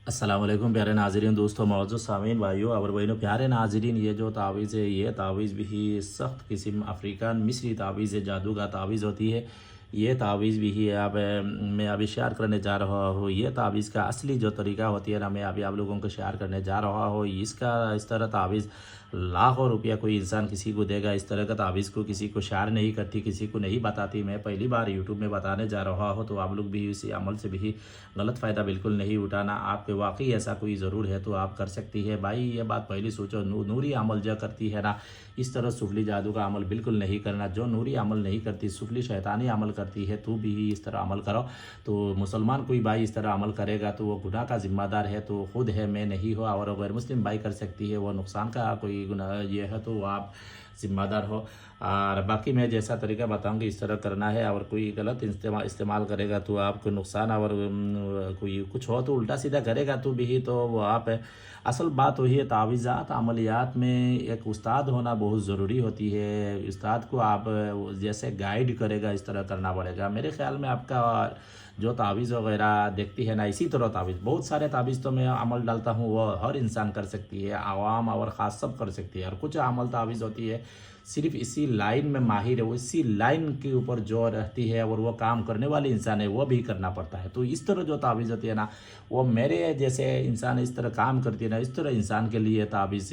अस्सलाम वालेकुम प्यारे नाज़रीन दोस्तों मौजूद सामीन भाइयों और बहनों प्यारे नाज़रीन। ये जो तावीज़ है ये तावीज़ भी सख्त किस्म अफ्रीकन मिस्री तावीज़ जादू का तावीज़ होती है। ये तावीज़ भी ही अब मैं अभी शेयर करने जा रहा हूँ। ये तावीज़ का असली जो तरीका होती है ना, मैं अभी आप लोगों को शेयर करने जा रहा हूँ। इसका इस तरह तावीज़ लाखों रुपया कोई इंसान किसी को देगा, इस तरह का तावीज़ को किसी को शेयर नहीं करती, किसी को नहीं बताती। मैं पहली बार यूट्यूब में बताने जा रहा हूँ, तो आप लोग भी इसी अमल से भी गलत फ़ायदा बिल्कुल नहीं उठाना। आपके वाकई ऐसा कोई ज़रूर है तो आप कर सकती है भाई। ये बात पहले सोचो, नूरी अमल जो करती है ना, इस तरह सुफली जादू का अमल बिल्कुल नहीं करना। जो नूरी अमल नहीं करती, सुफली शैतानी अमल करती है, तू भी इस तरह अमल करो। तो मुसलमान कोई भाई इस तरह अमल करेगा तो वो गुनाह का ज़िम्मेदार है, तो खुद है, मैं नहीं हो। और गैर मुस्लिम भाई कर सकती है, वो नुकसान का कोई गुनाह ये है तो आप ज़िम्मेदार हो। और बाकी मैं जैसा तरीका बताऊंगी इस तरह करना है। और कोई गलत इस्तेमाल करेगा तो आपको नुकसान, और कोई कुछ हो तो उल्टा सीधा करेगा तो भी तो वो आप है। असल बात वही है, तावीज़ात अमलियात में एक उस्ताद होना बहुत ज़रूरी होती है। उस्ताद को आप जैसे गाइड करेगा इस तरह करना पड़ेगा। मेरे ख्याल में आपका जो तावीज़ वगैरह देखती है ना, इसी तरह तावीज़ बहुत सारे तावीज़ तो मैं अमल डालता हूँ, वो हर इंसान कर सकती है, आवाम और ख़ास सब कर सकती है। और कुछ अमल तावीज़ होती है सिर्फ इसी लाइन में माहिर है, वो इसी लाइन के ऊपर जो रहती है और वो काम करने वाले इंसान है वो भी करना पड़ता है। तो इस तरह जो तावीज़ होती है ना, वो मेरे जैसे इंसान इस तरह काम करती है ना, इस तरह इंसान के लिए तावीज़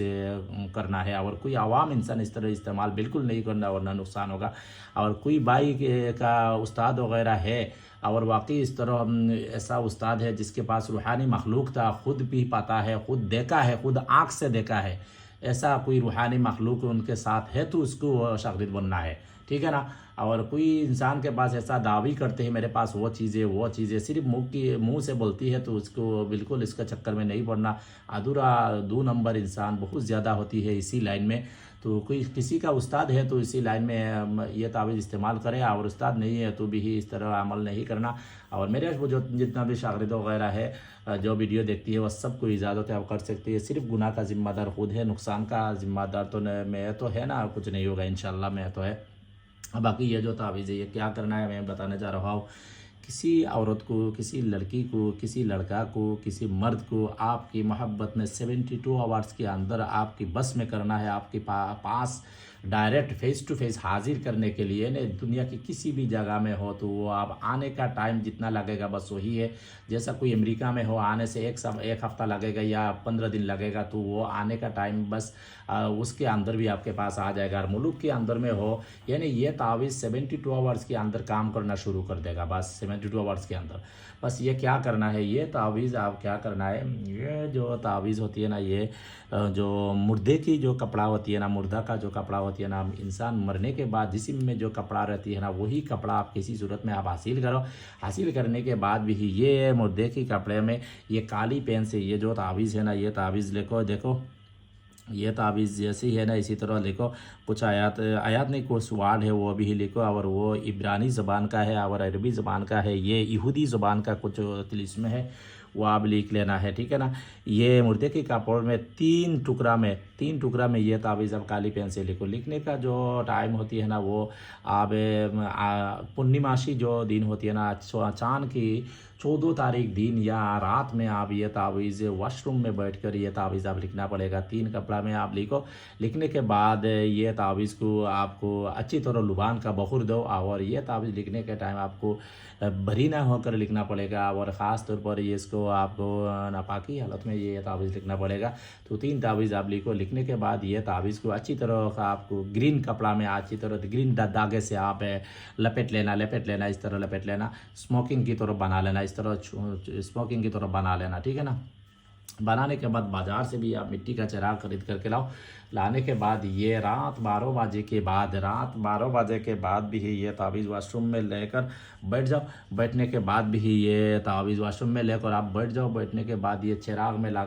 करना है। और कोई आवाम इंसान इस तरह इस्तेमाल बिल्कुल नहीं करना वरना नुकसान होगा। और कोई भाई का उस्ताद वगैरह है और वाकई इस तरह ऐसा उस्ताद है जिसके पास रूहानी मखलूक था, खुद भी पता है, खुद देखा है, खुद आँख से देखा है, ऐसा कोई रूहानी मखलूक उनके साथ है तो उसको शागिर्द बनना है, ठीक है ना। और कोई इंसान के पास ऐसा दावी करते हैं मेरे पास वो चीज़ें सिर्फ मुंह से बोलती है तो उसको बिल्कुल इसका चक्कर में नहीं पड़ना। अधूरा 2 नंबर इंसान बहुत ज़्यादा होती है इसी लाइन में। तो कोई किसी का उस्ताद है तो इसी लाइन में ये तावीज़ इस्तेमाल करें, और उस्ताद नहीं है तो भी इस तरह अमल नहीं करना। और मेरे वो जो जितना भी शागिर्द वगैरह है जो वीडियो देखती है वह सबको इजाज़त है, आप कर सकती है। सिर्फ गुनाह का ज़िम्मेदार खुद है, नुकसान का ज़िम्मेदार तो मैं तो है ना, कुछ नहीं होगा इंशाल्लाह, मैं तो है। बाकी ये जो तावीज़ है ये क्या करना है मैं बताने जा रहा हूँ। किसी औरत को, किसी लड़की को, किसी लड़का को, किसी मर्द को आपकी मोहब्बत में 72 आवर्स के अंदर आपकी बस में करना है, आपके पास डायरेक्ट फेस टू फेस हाजिर करने के लिए ने दुनिया की किसी भी जगह में हो तो वो आप आने का टाइम जितना लगेगा बस वही है। जैसा कोई अमेरिका में हो आने से एक हफ़्ता लगेगा या 15 दिन लगेगा, तो वो आने का टाइम बस उसके अंदर भी आपके पास आ जाएगा। और मुल्क के अंदर में हो यानी ये तावीज़ 72 आवर्स के अंदर काम करना शुरू कर देगा, बस 72 आवर्स के अंदर। बस ये क्या करना है, ये तावीज़ आप क्या करना है, ये जो तावीज़ होती है ना, ये जो मुर्दे की जो कपड़ा होती है ना, मुर्दा का जो कपड़ा होती है ना, इंसान मरने के बाद जिस्म में जो कपड़ा रहती है ना, वही कपड़ा आप किसी सूरत में आप हासिल करो। हासिल करने के बाद भी ये मुर्दे के कपड़े में ये काली पेन से ये जो तावीज़ है ना, ये तावीज़ लिखो। देखो ये तावीज़ जैसी है ना इसी तरह लिखो। कुछ आयात नहीं, कुछ वार्ड है वो भी लिखो। और वो इब्रानी ज़बान का है और अरबी ज़बान का है, ये यहूदी ज़बान का कुछ तिलिस्म है, वो आप लिख लेना है, ठीक है ना। ये मुर्दे के कपड़ में 3 टुकड़ा में ये तावीज़ आप काली पेन से लिखो। लिखने का जो टाइम होती है ना, वो आप पूर्णिमाशी जो दिन होती है ना, चाँद की 14 तारीख दिन या रात में आप ये तावीज़ वॉशरूम में बैठकर ये तावीज़ आप लिखना पड़ेगा। 3 कपड़ा में आप लिखो। लिखने के बाद ये तावीज़ को आपको अच्छी तरह लुबान का बखूर दो। और ये तावीज़ लिखने के टाइम आपको भरी ना होकर लिखना पड़ेगा, और ख़ास तौर पर ये इसको आपको नापाकी हालत में ये तावीज़ लिखना पड़ेगा। तो 3 तावीज़ आप लिखो। लिखने के बाद ये तावीज़ को अच्छी तरह का आपको ग्रीन कपड़ा में अच्छी तरह ग्रीन धागे से आप लपेट लेना, इस तरह लपेट लेना। स्मोकिंग की तरह बना लेना, इस तरह स्मोकिंग की तरह बना लेना, ठीक है ना। बनाने के बाद बाज़ार से भी आप मिट्टी का चिराग खरीद करके लाओ। लाने के बाद ये रात 12 बजे के बाद भी ये तावीज़ वॉशरूम में लेकर बैठ जाओ। बैठने के बाद भी ये तावीज़ वॉशरूम में लेकर आप बैठ जाओ। बैठने के बाद ये चिराग में ला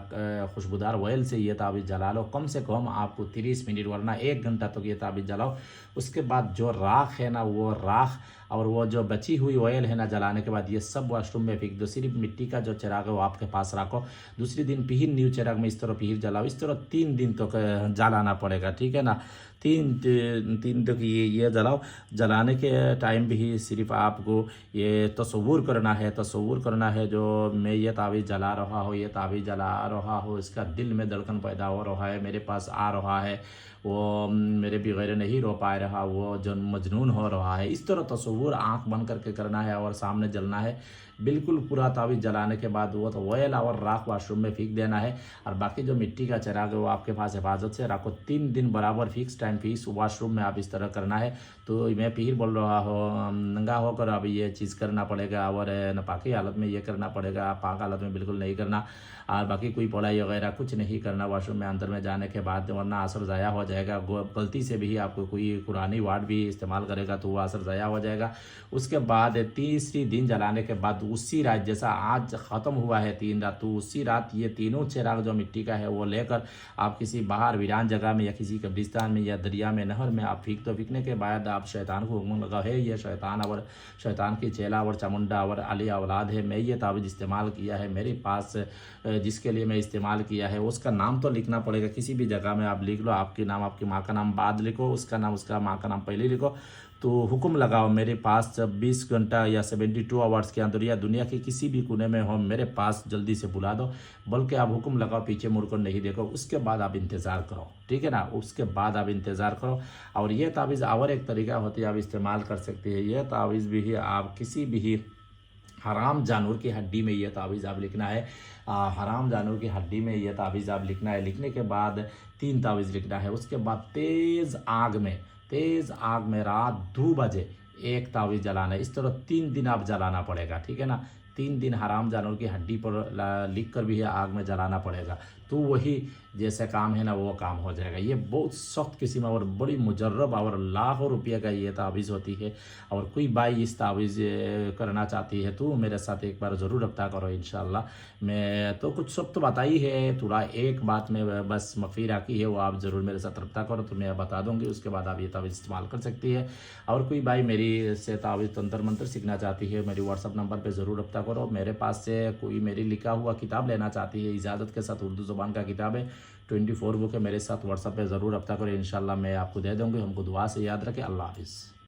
खुशबूदार ऑयल से ये तावीज़ जला लो। कम से कम आपको 30 मिनट वरना 1 घंटा तक ये तावीज़ जलाओ। उसके बाद जो राख है ना, वो राख और वो जो बची हुई ऑयल है ना, जलाने के बाद ये सब वॉशरूम में फेंक दो। सिर्फ मिट्टी का जो चिराग है वो आपके पास रखो। दूसरे दिन फिर न्यू चिराग में इस तरह फिर जलाओ। इस तरह 3 दिन तक जलाना पड़ेगा, ठीक है ना। तीन तक ये जलाओ। जलाने के टाइम भी सिर्फ आपको ये तसव्वुर करना है जो मैं ये तावीज़ जला रहा हूँ, ये तावीज़ जला रहा हूँ, इसका दिल में धड़कन पैदा हो रहा है, मेरे पास आ रहा है, वो मेरे बगैर नहीं रो पा रहा, वो जो मजनून हो रहा है। इस तरह तसव्वुर आँख बंद करके करना है और सामने जलना है। बिल्कुल पूरा तावीज़ जलाने के बाद वो तो ऑयल और राख वाशरूम में फेंक देना है। और बाकी जो मिट्टी का चिराग है वो आपके पास हिफाजत से रखो। 3 दिन बराबर फिक्स टाइम फिक्स वाशरूम में आप इस तरह करना है। तो मैं फिर बोल रहा हूँ, नंगा होकर अब ये चीज़ करना पड़ेगा और नापाकी हालत में ये करना पड़ेगा, पाक हालत में बिल्कुल नहीं करना। और बाकी कोई पढ़ाई वगैरह कुछ नहीं करना वाशरूम में अंदर में जाने के बाद, वरना असर ज़ाया हो जाएगा। गलती से भी आपको कोई कुरानी वर्ड भी इस्तेमाल करेगा तो वो असर ज़ाया हो जाएगा। उसके बाद तीसरी दिन जलाने के बाद उसी रात, जैसा आज ख़त्म हुआ है 3 रात, तो उसी रात ये तीनों चिराग जो मिट्टी का है वो लेकर आप किसी बाहर वीरान जगह में या किसी कब्रिस्तान में या दरिया में, नहर में आप फेंक दो। फेंकने के बाद आप शैतान को हुक्म लगा है, ये शैतान और शैतान की चेला और चामुंडा और अली औलाद है, मैं ये तावीज़ इस्तेमाल किया है, मेरे पास जिसके लिए मैं इस्तेमाल किया है उसका नाम तो लिखना पड़ेगा। किसी भी जगह में आप लिख लो, आपके नाम, आपकी माँ का नाम बाद लिखो, उसका नाम, उसका माँ का नाम पहले लिखो। तो हुक्म लगाओ, मेरे पास 24 घंटा या 72 आवर्स के अंदर या दुनिया के किसी भी कोने में हो, मेरे पास जल्दी से बुला दो। बल्कि आप हुक्म लगाओ, पीछे मुड़कर नहीं देखो, उसके बाद आप इंतज़ार करो, ठीक है ना। उसके बाद आप इंतज़ार करो। और ये तावीज़ और एक तरीका होती है, आप इस्तेमाल कर सकते हैं। यह तावीज़ भी आप किसी भी हराम जानवर की हड्डी में यह तावीज़ आप लिखना है। हराम जानवर की हड्डी में यह तावीज़ आप लिखना है। लिखने के बाद 3 तावीज़ लिखना है। उसके बाद तेज़ आग में रात 2 बजे एक तावीज़ जलाना है। इस तरह 3 दिन आप जलाना पड़ेगा, ठीक है ना। 3 दिन हराम जानवर की हड्डी पर लिख कर भी आग में जलाना पड़ेगा। तो वही जैसे काम है ना वो काम हो जाएगा। ये बहुत सख्त किस्म और बड़ी मुजर्रब और लाखों रुपये का ये तावीज़ होती है। और कोई भाई इस तावीज़ करना चाहती है तो मेरे साथ एक बार ज़रूर रब्ता करो इंशाल्लाह। मैं तो कुछ सब तो बताई है, थोड़ा एक बात में बस मफ़ी रखी है, वो आप ज़रूर मेरे साथ रब्ता करो तो मैं बता दूँगी। उसके बाद आप ये तावीज़ इस्तेमाल कर सकती है। और कोई भाई मेरी से तावीज़ तंत्र मंत्र सीखना चाहती है, मेरी व्हाट्सअप नंबर पर ज़रूर रब्ता करो। मेरे पास से कोई मेरी लिखा हुआ किताब लेना चाहती है इजाज़त के साथ, उर्दू ज़ुबान का किताब है, 24 बुक है, मेरे साथ व्हाट्सएप पे ज़रूर रब्ता करें, इंशाल्लाह मैं आपको दे दूँगी। हमको दुआ से याद रखें। अल्लाह हाफ़िज़।